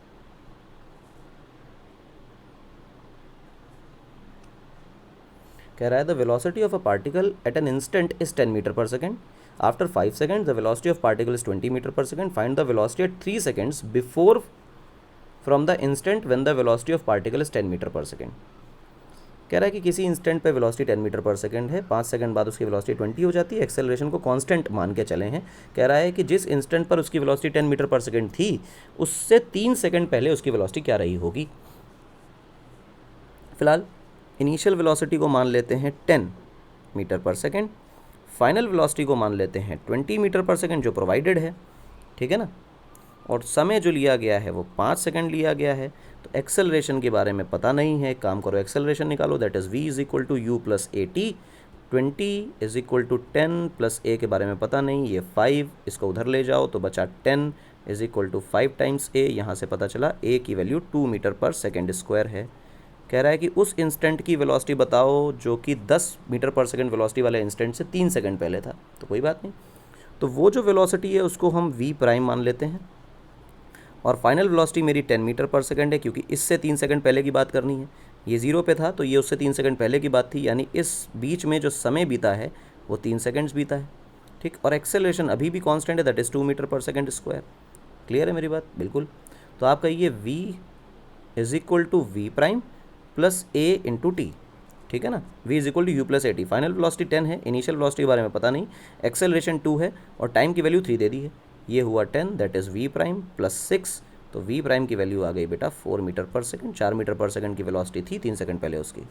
कह रहा है the velocity of a particle at an instant is 10 meter per second. After 5 second the velocity of particle is 20 metre per second. Find the velocity at 3 seconds before from the instant when the velocity of particle is 10 meter per second. कह रहा है कि किसी instant पे velocity 10 meter per second है, 5 second बाद उसकी velocity 20 हो जाती है, एक्सेलरेशन को कांस्टेंट मान के चले हैं। कह रहा है कि जिस इंस्टेंट पर उसकी वेलोसिटी 10 मीटर पर सेकंड थी उससे 3 सेकंड पहले उसकी वेलोसिटी क्या रही होगी। फिलहाल इनिशियल वेलोसिटी को मान लेते हैं 10 meter per second, final velocity को मान लेते हैं 20 मीटर पर सेकंड जो प्रोवाइडेड है, ठीक है ना। और समय जो लिया गया है वो 5 सेकंड लिया गया है। तो एक्सेलरेशन के बारे में पता नहीं है, काम करो एक्सेलरेशन निकालो, that is v is equal to u plus a t. 20 is equal to 10 plus a के बारे में पता नहीं, ये 5, इसको उधर ले जाओ तो बचा 10 is equal to 5 times a। यहाँ से पता चला a की वैल्यू 2 मीटर पर सेकेंड स्क्वायर है। कह रहा है कि उस इंस्टेंट की वेलोसिटी बताओ जो कि 10 मीटर पर सेकेंड वेलोसिटी वाले इंस्टेंट से 3 सेकंड पहले था। तो कोई बात नहीं, तो वो जो वेलोसिटी है उसको हम v प्राइम मान लेते हैं, और फाइनल वेलोसिटी मेरी 10 मीटर पर सेकंड है, क्योंकि इससे 3 सेकंड पहले की बात करनी है। ये 0 पे था तो ये उससे 3 सेकंड पहले की बात थी, यानी इस बीच में जो समय बीता है वो 3 सेकंड्स बीता है, ठीक। और एक्सेलरेशन अभी भी कांस्टेंट है, that is 2 metre per second square. Clear है मेरी बात, बिल्कुल। तो आप कहिए v is equal to v prime plus a into t, ठीक है ना। v is equal to u plus a t. Final velocity 10 है, इनिशियल वेलोसिटी के बारे में पता नहीं, एक्सेलरेशन 2 है और टाइम की वैल्यू 3 दे दी है। ये हुआ 10, that is v prime plus 6, तो v प्राइम की वैल्यू आ गई बेटा 4 metre per second. 4 metre per second की वेलोसिटी थी 3 सेकंड पहले उसकी।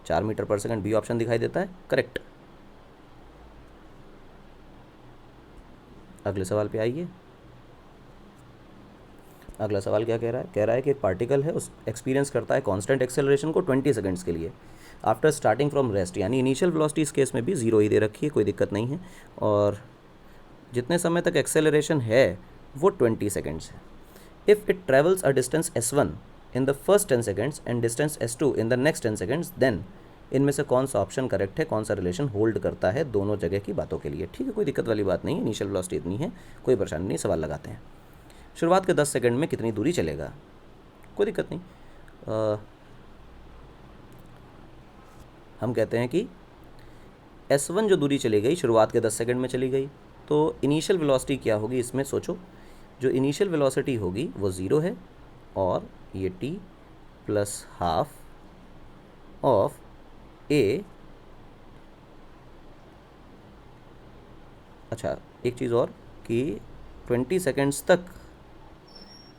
4 metre per second, B option दिखाई देता है करेक्ट। अगले सवाल पे आइए। अगला सवाल क्या कह रहा है? कह रहा है कि एक पार्टिकल है, उस एक्सपीरियंस करता है कांस्टेंट एक्सेलरेशन को 20 सेकंड्स के लिए आफ्टर स्टार्टिंग फ्रॉम रेस्ट, यानी इनिशियल वेलोसिटी इस केस में भी ज़ीरो ही दे रखी है, कोई दिक्कत नहीं है, और जितने समय तक एक्सेलरेशन है वो 20 सेकंड्स है। If it travels a distance s1 in the first 10 seconds and distance s2 in the next 10 seconds, then इनमें से कौन सा ऑप्शन करेक्ट है, कौन सा रिलेशन होल्ड करता है दोनों जगह की बातों के लिए? ठीक है, कोई दिक्कत वाली बात नहीं है, इनिशियल वेलोसिटी इतनी है, कोई परेशानी नहीं। सवाल लगाते हैं। शुरुआत के 10 सेकंड में कितनी दूरी चलेगा? कोई दिक्कत नहीं। हम कहते हैं कि s1 जो दूरी चली गई शुरुआत के 10 सेकंड में चली गई, तो इनिशियल वेलोसिटी क्या होगी इसमें सोचो। जो इनिशियल वेलोसिटी होगी वो 0 है, और ये t plus half of a। अच्छा, एक चीज़ और कि 20 सेकंड्स तक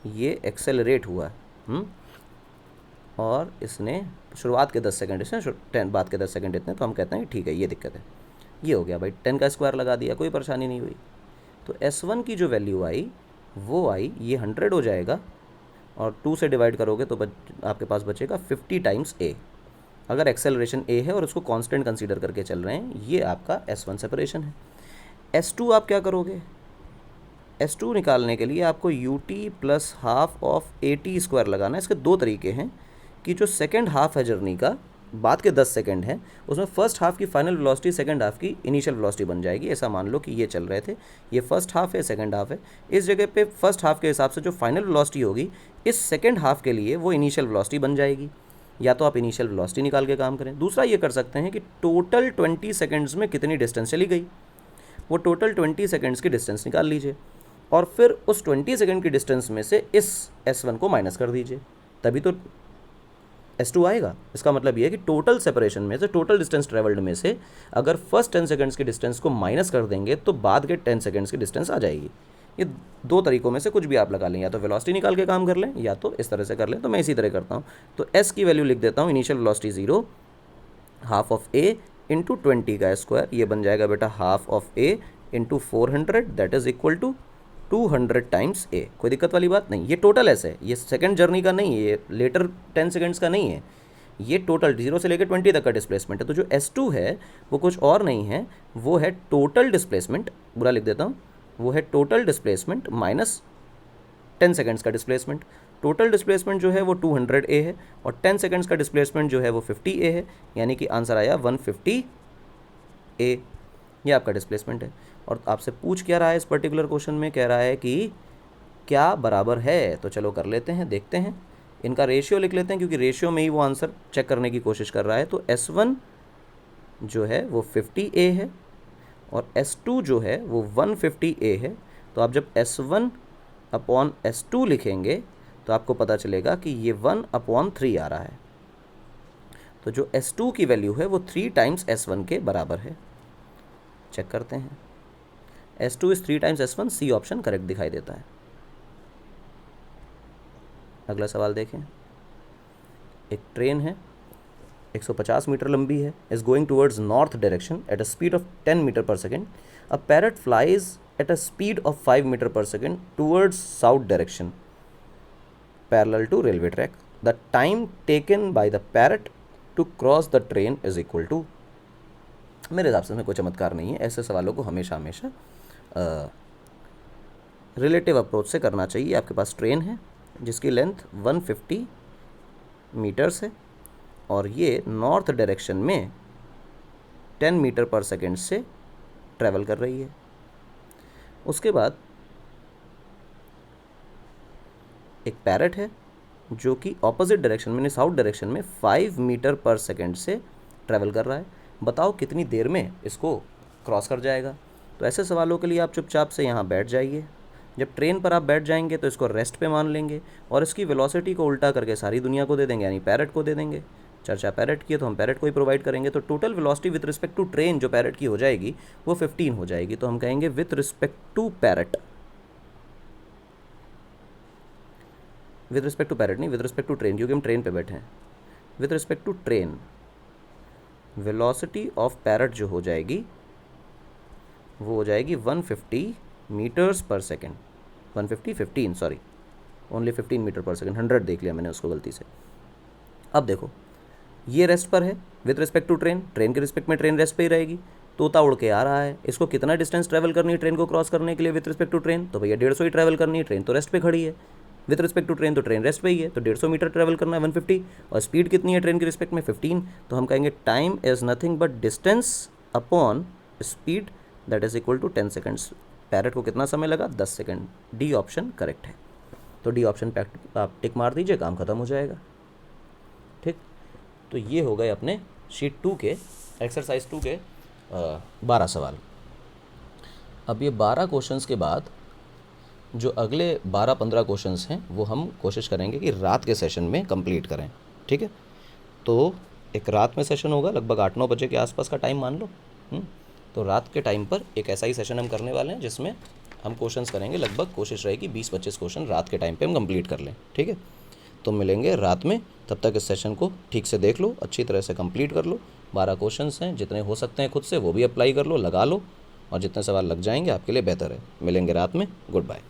ये एक्सेलरेट हुआ और इसने शुरुआत के 10 सेकंड इसने 10 बाद के 10 सेकंड इतने, तो हम कहते हैं ठीक है ये दिक्कत है। ये हो गया भाई, 10 का स्क्वायर लगा दिया, कोई परेशानी नहीं हुई। तो s1 की जो वैल्यू आई वो आई, ये 100 हो जाएगा और 2 से डिवाइड करोगे तो आपके पास बचेगा 50 टाइम्स a। अगर एक्सेलरेशन a है और उसको कांस्टेंट कंसीडर करके चल रहे हैं, ये आपका s1 सेपरेशन है। s2 आप क्या करोगे? s2 निकालने के लिए आपको ut plus half of at square लगाना है। इसके दो तरीके हैं कि जो सेकेंड हाफ है जर्नी का, बाद के 10 सेकंड हैं, उसमें फर्स्ट हाफ की फाइनल वेलोसिटी सेकंड हाफ की इनिशियल वेलोसिटी बन जाएगी। ऐसा मान लो कि ये चल रहे थे, ये फर्स्ट हाफ है, सेकंड हाफ है, इस जगह पे फर्स्ट हाफ के हिसाब से जो फाइनल वेलोसिटी होगी इस सेकंड हाफ के लिए वो इनिशियल वेलोसिटी बन जाएगी। या तो आप इनिशियल वेलोसिटी निकाल के काम करें, दूसरा ये कर सकते हैं कि टोटल 20 सेकंड्स में कितनी डिस्टेंस चली गई, वो टोटल 20 सेकंड्स की डिस्टेंस निकाल लीजिए और फिर उस 20 सेकंड की डिस्टेंस में से इस s1 को माइनस कर दीजिए, तभी तो s2 आएगा। इसका मतलब ये है कि टोटल सेपरेशन में से, टोटल डिस्टेंस ट्रेवल्ड में से अगर फर्स्ट 10 सेकंड्स की डिस्टेंस को माइनस कर देंगे तो बाद के 10 सेकंड्स की डिस्टेंस आ जाएगी। ये दो तरीकों में से कुछ भी आप लगा लें, या तो वेलोसिटी निकाल के काम कर लें या तो इस तरह से कर लें। तो मैं इसी तरह करता हूँ, तो s की वैल्यू लिख देता हूँ, initial velocity 0, half of a into 20 का स्क्वायर, ये बन जाएगा बेटा half of a into 400, that is equal to 200 times a। कोई दिक्कत वाली बात नहीं। ये टोटल ऐसे है, ये सेकंड जर्नी का नहीं है, ये लेटर 10 सेकंड्स का नहीं है, ये टोटल 0 से लेकर 20 तक का डिस्प्लेसमेंट है। तो जो s2 है वो कुछ और नहीं है, वो है टोटल डिस्प्लेसमेंट, बुरा लिख देता हूँ, वो है टोटल डिस्प्लेसमेंट माइनस 10 सेकंड्स का डिस्प्लेसमेंट। टोटल डिस्प्लेसमेंट जो है वो 200 a है और 10 सेकंड्स का डिस्प्लेसमेंट जो है वो 50 a है, यानी कि आंसर आया 150 a। ये आपका डिस्प्लेसमेंट है। और आपसे पूछ क्या रहा है इस पर्टिकुलर क्वेश्चन में? कह रहा है कि क्या बराबर है, तो चलो कर लेते हैं, देखते हैं। इनका रेशियो लिख लेते हैं क्योंकि रेशियो में ही वो आंसर चेक करने की कोशिश कर रहा है। तो s1 जो है वो 50a है और s2 जो है वो 150a है। तो आप जब s1 अपॉन s2 लिखेंगे तो आपको पता चलेगा कि ये 1/3 आ रहा है। तो जो s2 की वैल्यू है वो 3 टाइम्स s1 के बराबर है। चेक करते हैं, s2 is 3 times s1, C option correct दिखाई देता है। अगला सवाल देखें। एक ट्रेन है, 150 मीटर लंबी है, is going towards north direction at a speed of 10 meter per second. A parrot flies at a speed of 5 meter per second towards south direction parallel to railway track. The time taken by the parrot to cross the train is equal to. मेरे हिसाब से इसमें कोई चमत्कार नहीं है, ऐसे सवालों को हमेशा हमेशा रिलेटिव अप्रोच से करना चाहिए। आपके पास ट्रेन है जिसकी लेंथ 150 मीटर्स है और ये नॉर्थ डायरेक्शन में 10 मीटर पर सेकेंड से ट्रैवल कर रही है। उसके बाद एक पैरट है जो कि ऑपोजिट डायरेक्शन में, साउथ डायरेक्शन में 5 मीटर पर सेकेंड से ट्रैवल कर रहा है। बताओ कितनी देर में इसको क्रॉस कर जाएगा। तो ऐसे सवालों के लिए आप चुपचाप से यहाँ बैठ जाइए। जब ट्रेन पर आप बैठ जाएंगे तो इसको रेस्ट पे मान लेंगे और इसकी वेलोसिटी को उल्टा करके सारी दुनिया को दे देंगे, यानी पैरट को दे देंगे। चर्चा पैरेट की है तो हम पैरेट को ही प्रोवाइड करेंगे। तो total velocity with respect to train जो पैरेट की हो जाएगी वो 15 हो जाएगी। तो हम कहेंगे with respect to parrot, with respect to parrot नहीं, विथ रिस्पेक्ट टू ट्रेन, क्योंकि हम ट्रेन पे बैठे हैं। With respect to train velocity of parrot जो हो जाएगी वो हो जाएगी 150 मीटर्स पर second. 15 sorry, only 15 metre per second, 100 देख लिया मैंने उसको गलती से। अब देखो ये रेस्ट पर है with respect to train, train के रिस्पेक्ट में ट्रेन रेस्ट पे ही रहेगी। तोता उड़ के आ रहा है, इसको कितना डिस्टेंस ट्रैवल करनी है ट्रेन को क्रॉस करने के लिए विथ रिस्पेक्ट टू ट्रेन? तो भैया 150 ही ट्रैवल करनी है, ट्रेन तो रेस्ट पे खड़ी है। विथ रिस्पेक्ट टू ट्रेन तो ट्रेन रेस्ट पे ही है, तो 150 मीटर ट्रैवल करना है 150, और स्पीड कितनी है ट्रेन के रिस्पेक्ट में 15। तो हम कहेंगे time is nothing but distance upon speed that is equal to 10 seconds. Parrot को कितना समय लगा? 10 सेकेंड। डी ऑप्शन करेक्ट है। तो डी ऑप्शन पे आप टिक मार दीजिए, काम खत्म हो जाएगा। ठीक, तो ये हो गए अपने शीट 2 के एक्सरसाइज 2 के 12 सवाल। अब ये 12 क्वेश्चंस के बाद जो अगले 12-15 क्वेश्चंस हैं वो हम कोशिश करेंगे कि रात के सेशन में कंप्लीट करें। ठीक है, तो एक रात में सेशन होगा लगभग 8-9 बजे के आसपास का टाइम मान लो। तो रात के टाइम पर एक ऐसा ही सेशन हम करने वाले हैं जिसमें हम क्वेश्चंस करेंगे, लगभग कोशिश रहेगी 20-25 क्वेश्चन रात के टाइम पे हम कंप्लीट कर लें। ठीक है, तो मिलेंगे रात में, तब तक इस सेशन को ठीक से देख लो, अच्छी तरह से कंप्लीट कर लो। 12 क्वेश्चंस हैं, जितने हो सकते हैं खुद से वो भी अप्लाई कर लो, लगा लो, और जितने सवाल लग जाएंगे आपके लिए बेहतर है। मिलेंगे रात में, गुड बाय।